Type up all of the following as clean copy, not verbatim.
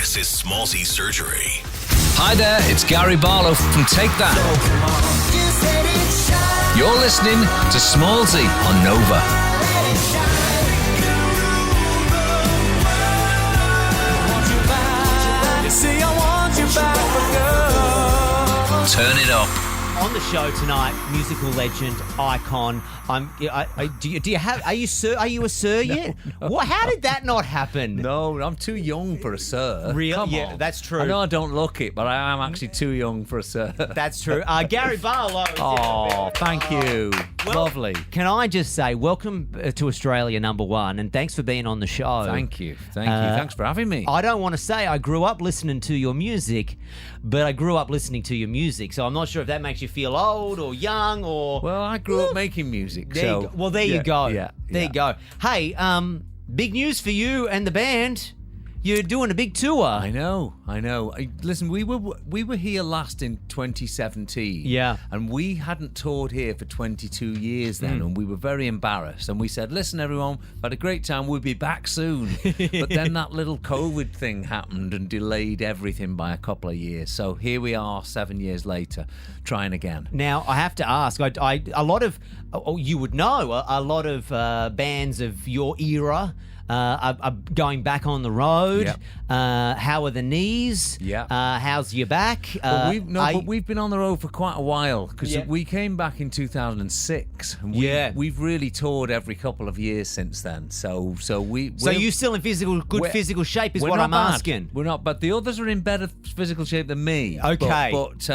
This is Smallzy Surgery. Hi there, it's Gary Barlow from Take That. You're listening to Smallzy on Nova. Turn it up. On the show tonight, musical legend, icon. Do you have? Are you sir? Are you a sir yet? No. What? How did that not happen? No, I'm too young for a sir. Really? Come Yeah, on. that's true. I know I don't look it, but I am actually too young for a sir. That's true. Gary Barlow. Oh, thank you. Well, Lovely. Can I just say, welcome to Australia #1, and thanks for being on the show. Thank you. Thanks for having me. I don't want to say I grew up listening to your music, but I grew up listening to your music, so I'm not sure if that makes you feel old or young or... Well, I grew up making music, There so... you go. Well, there you go. Yeah, there you go. Hey, big news for you and the band. You're doing a big tour. I know. Listen, we were here last in 2017. Yeah. And we hadn't toured here for 22 years then, and we were very embarrassed. And we said, listen, everyone, we've had a great time. We'll be back soon. But then that little COVID thing happened and delayed everything by a couple of years. So here we are 7 years later, trying again. Now, I have to ask, a lot of, you would know, a lot of bands of your era are going back on the road. Yep. How are the knees? Yeah. How's your back? But we've been on the road for quite a while because Yeah. we came back in 2006. And we've really toured every couple of years since then. So you still in good physical shape is we're what not I'm bad. asking. We're not, but the others are in better physical shape than me. Okay. but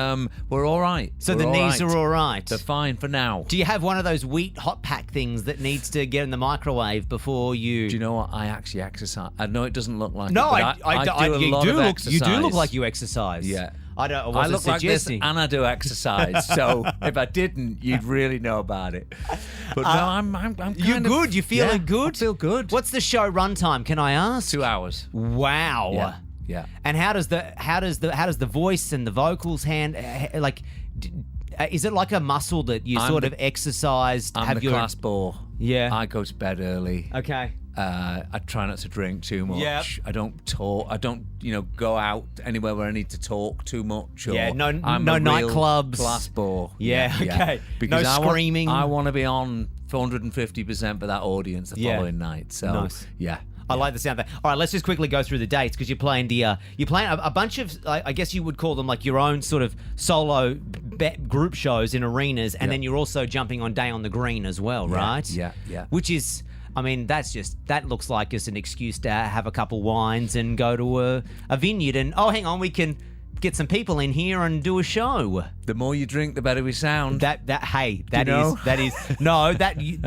we're all right. So We're the all knees right. are all right. They're fine for now. Do you have one of those wheat hot pack things that needs to get in the microwave before you? Do you know what? I actually exercise. I know it doesn't look like No, it, but I do a you lot do of look. exercise. You do look like you exercise. Yeah. I don't. I look like this suggesting. and I do exercise. So if I didn't, you'd really know about it. But no, I'm kind You're of good. You feeling yeah, good? I feel good. What's the show runtime? Can I ask? 2 hours? Wow. Yeah. And how does the voice and the vocals is it like a muscle that you sort of exercised? I'm the class bore. Yeah. I go to bed early. Okay. I try not to drink too much. Yep. I don't talk. I don't, go out anywhere where I need to talk too much. Or Yeah, no I'm a real nightclubs. Class bore. Yeah, okay. Because No screaming. I want to be on 450% for that audience the following night. So Nice. yeah. I like the sound of that. All right, let's just quickly go through the dates because you're playing a bunch of, I guess you would call them like your own sort of solo group shows in arenas, and then you're also jumping on Day on the Green as well, right? Yeah. Which is, I mean, that looks like just an excuse to have a couple wines and go to a vineyard and, oh, hang on, we can get some people in here and do a show. The more you drink, the better we sound.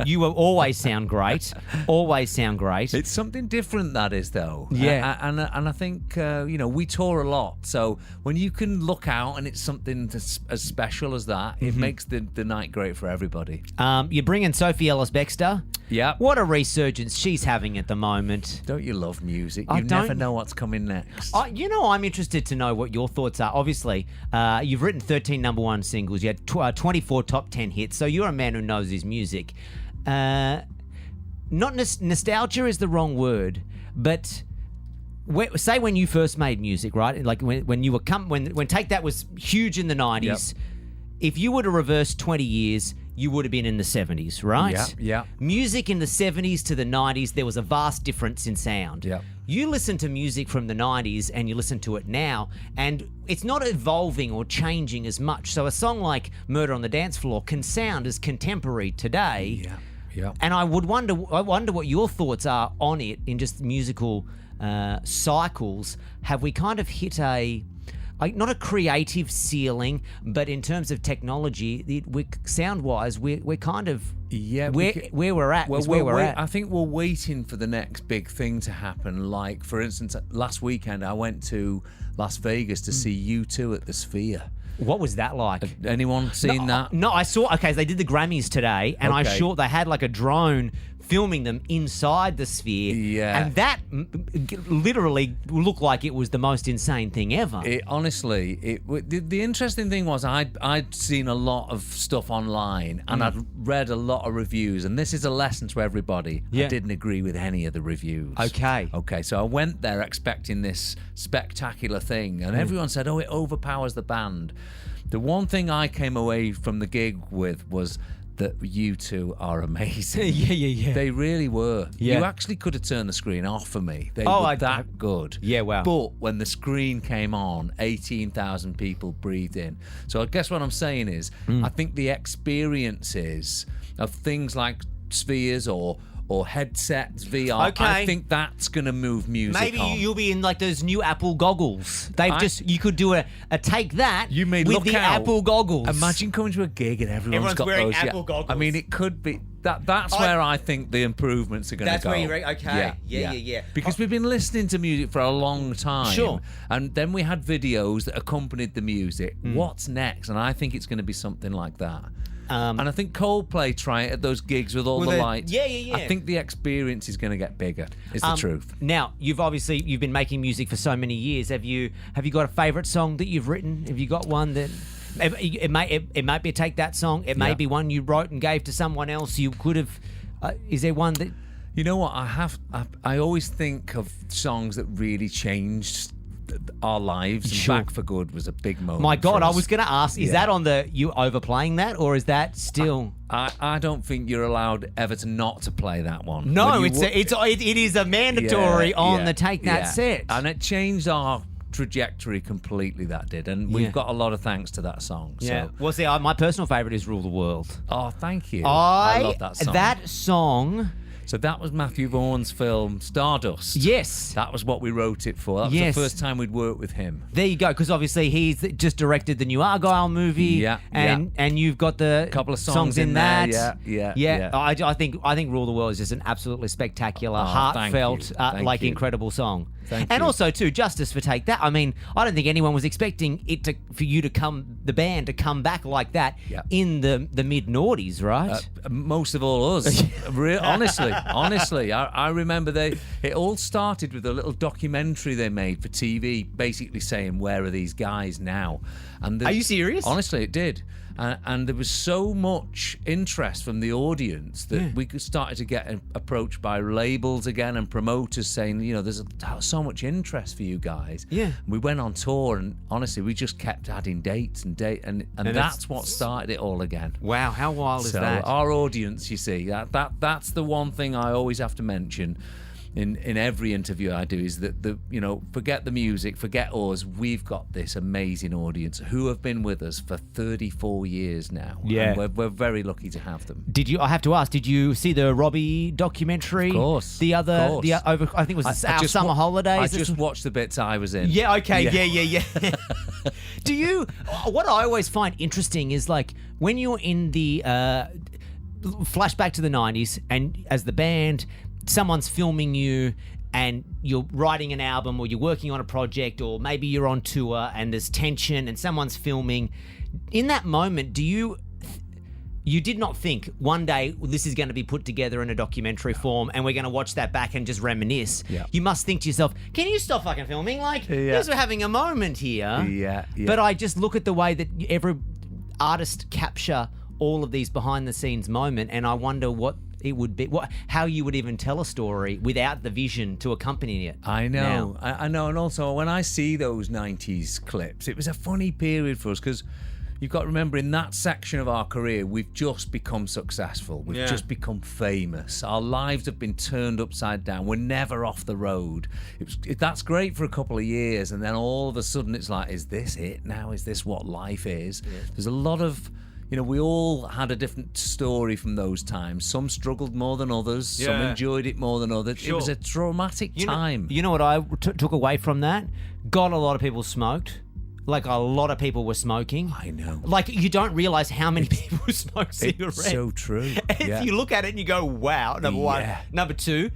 You will always sound great. Always sound great. It's something different, that is, though. Yeah. And I think, we tour a lot. So when you can look out and it's something as special as that, it makes the night great for everybody. You're bringing Sophie Ellis-Bextor. Yeah. What a resurgence she's having at the moment. Don't you love music? I You never don't- know what's coming next. I'm interested to know what your thoughts are. Obviously, you've written 13 number one singles. You had 24 top 10 hits. So you're a man who knows his music. Not nostalgia is the wrong word, but say when you first made music, right? Like when you were when Take That was huge in the 90s. Yep. If you were to reverse 20 years, you would have been in the 70s, right? Yeah. Music in the 70s to the 90s, there was a vast difference in sound. Yeah. You listen to music from the 90s and you listen to it now, and it's not evolving or changing as much. So a song like Murder on the Dance Floor can sound as contemporary today. Yeah. And I wonder what your thoughts are on it in just musical cycles. Have we kind of hit not a creative ceiling, but in terms of technology, sound-wise, we're kind of where we're at. I think we're waiting for the next big thing to happen. Like, for instance, last weekend I went to Las Vegas to see U2 at the Sphere. What was that like? Anyone seen that? No, I saw. Okay, they did the Grammys today, and Okay. they had like a drone filming them inside the Sphere. Yeah. And that literally looked like it was the most insane thing ever. The interesting thing was I'd seen a lot of stuff online and I'd read a lot of reviews, and this is a lesson to everybody. Yeah. I didn't agree with any of the reviews. Okay, so I went there expecting this spectacular thing, and everyone said, oh, it overpowers the band. The one thing I came away from the gig with was that you two are amazing. Yeah. They really were. Yeah. You actually could have turned the screen off for me. They were that good. Yeah, wow. But when the screen came on, 18,000 people breathed in. So I guess what I'm saying is, I think the experiences of things like Spheres or headsets, VR, I think that's going to move music Maybe on. you'll be in like those new Apple goggles. You could do a take that with the Apple goggles. Imagine coming to a gig and everyone's got wearing those. Apple goggles. I mean, it could be that's where I think the improvements are going to go. That's where you're Yeah. Because we've been listening to music for a long time. Sure. And then we had videos that accompanied the music. What's next? And I think it's going to be something like that. And I think Coldplay try it at those gigs with all the lights. Yeah. I think the experience is going to get bigger. Is the truth. Now, you've been making music for so many years. Have you got a favourite song that you've written? Have you got one that it might be a Take That song? It may be one you wrote and gave to someone else. You could have. Is there one that? You know what? I always think of songs that really changed our lives. And Sure. Back for Good was a big moment. My God, for us. I was going to ask, is that on you overplaying that, or is that still? I don't think you're allowed ever to not to play that one. No, When you it is a mandatory on the Take That set. And it changed our trajectory completely, that did. And we've got a lot of thanks to that song. Yeah. So. Well, see, my personal favourite is Rule the World. Oh, thank you. I love that song. That song... So that was Matthew Vaughan's film Stardust. Yes. That was what we wrote it for. That was the first time we'd worked with him. There you go, because obviously he's just directed the new Argyle movie. Yeah. And you've got the couple of songs in that. there. Yeah. I think Rule the World is just an absolutely spectacular, heartfelt, Thank you. incredible song. Thank and you. also too, justice for Take That. I mean, I don't think anyone was expecting the band to come back like that in the mid noughties, right? Most of all us. Honestly, I remember it all started with a little documentary they made for TV, basically saying, where are these guys now? And Are you serious? Honestly, it did. And there was so much interest from the audience that we started to get approached by labels again and promoters saying, there's so much interest for you guys. Yeah. We went on tour, and honestly, we just kept adding dates and that's what started it all again. Wow, how wild is So that? our audience, you see, that's the one thing I always have to mention in every interview I do, is that forget the music, forget us. We've got this amazing audience who have been with us for 34 years now. Yeah. And we're very lucky to have them. I have to ask, did you see the Robbie documentary? Of course. I think it was Our Summer Holidays. I just watched the bits I was in. Yeah, okay, yeah. What I always find interesting is like when you're in the flashback to the 90s and as the band, someone's filming you and you're writing an album or you're working on a project or maybe you're on tour and there's tension and someone's filming. In that moment, you did not think one day this is going to be put together in a documentary form and we're going to watch that back and just reminisce. Yeah. You must think to yourself, can you stop fucking filming? Like, we're having a moment here. Yeah. But I just look at the way that every artist capture all of these behind the scenes moment, and I wonder what it would be, how you would even tell a story without the vision to accompany it. I know. I know. And also, when I see those 90s clips, it was a funny period for us because you've got to remember, in that section of our career, we've just become successful. We've just become famous. Our lives have been turned upside down. We're never off the road. That's great for a couple of years, and then all of a sudden it's like, is this it now? Is this what life is? Yeah. There's a lot of... we all had a different story from those times. Some struggled more than others. Some enjoyed it more than others. Sure. It was a traumatic time. You know what I took away from that? God, a lot of people smoked. Like, a lot of people were smoking. I know. Like, you don't realise how many people smoke cigarettes. It's so true. If you look at it and you go, wow, number one. Number two,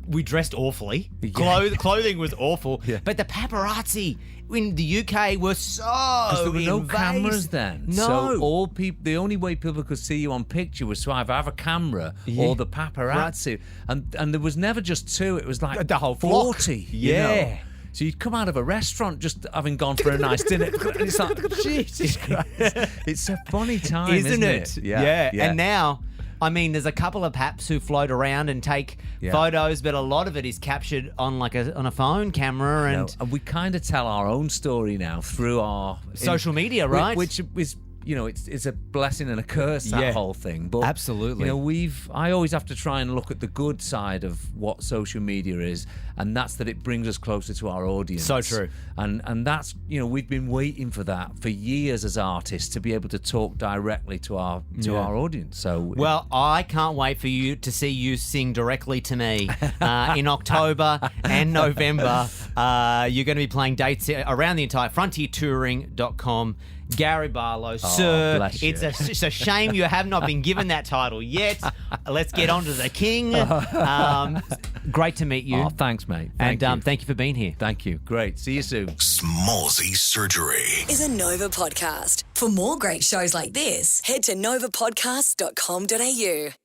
we dressed awfully. Yeah. Clothing was awful. Yeah. But the paparazzi in the UK were so Because there were no invasive. cameras then. No. So the only way people could see you on picture was to either have a camera or the paparazzi. And there was never just two. It was like The whole flock. 40. Yeah. You know? So you'd come out of a restaurant just having gone for a nice dinner. And it's like, Jesus Christ. It's a funny time, isn't it? Yeah. And now, I mean, there's a couple of paps who float around and take photos, but a lot of it is captured on on a phone camera, and we kind of tell our own story now through our social media, right? Which is, it's a blessing and a curse, that whole thing. But absolutely, I always have to try and look at the good side of what social media is, and that's that it brings us closer to our audience. So true. And that's, we've been waiting for that for years as artists, to be able to talk directly to our audience. So well, I can't wait for you to see you sing directly to me in October and November. You're going to be playing dates around the entire frontiertouring.com. Gary Barlow, sir. Bless you. It's a shame you have not been given that title yet. Let's get on to the king. Great to meet you. Oh, thanks, mate. Thank you for being here. Thank you. Great. See you soon. Smallsy Surgery is a Nova podcast. For more great shows like this, head to novapodcast.com.au.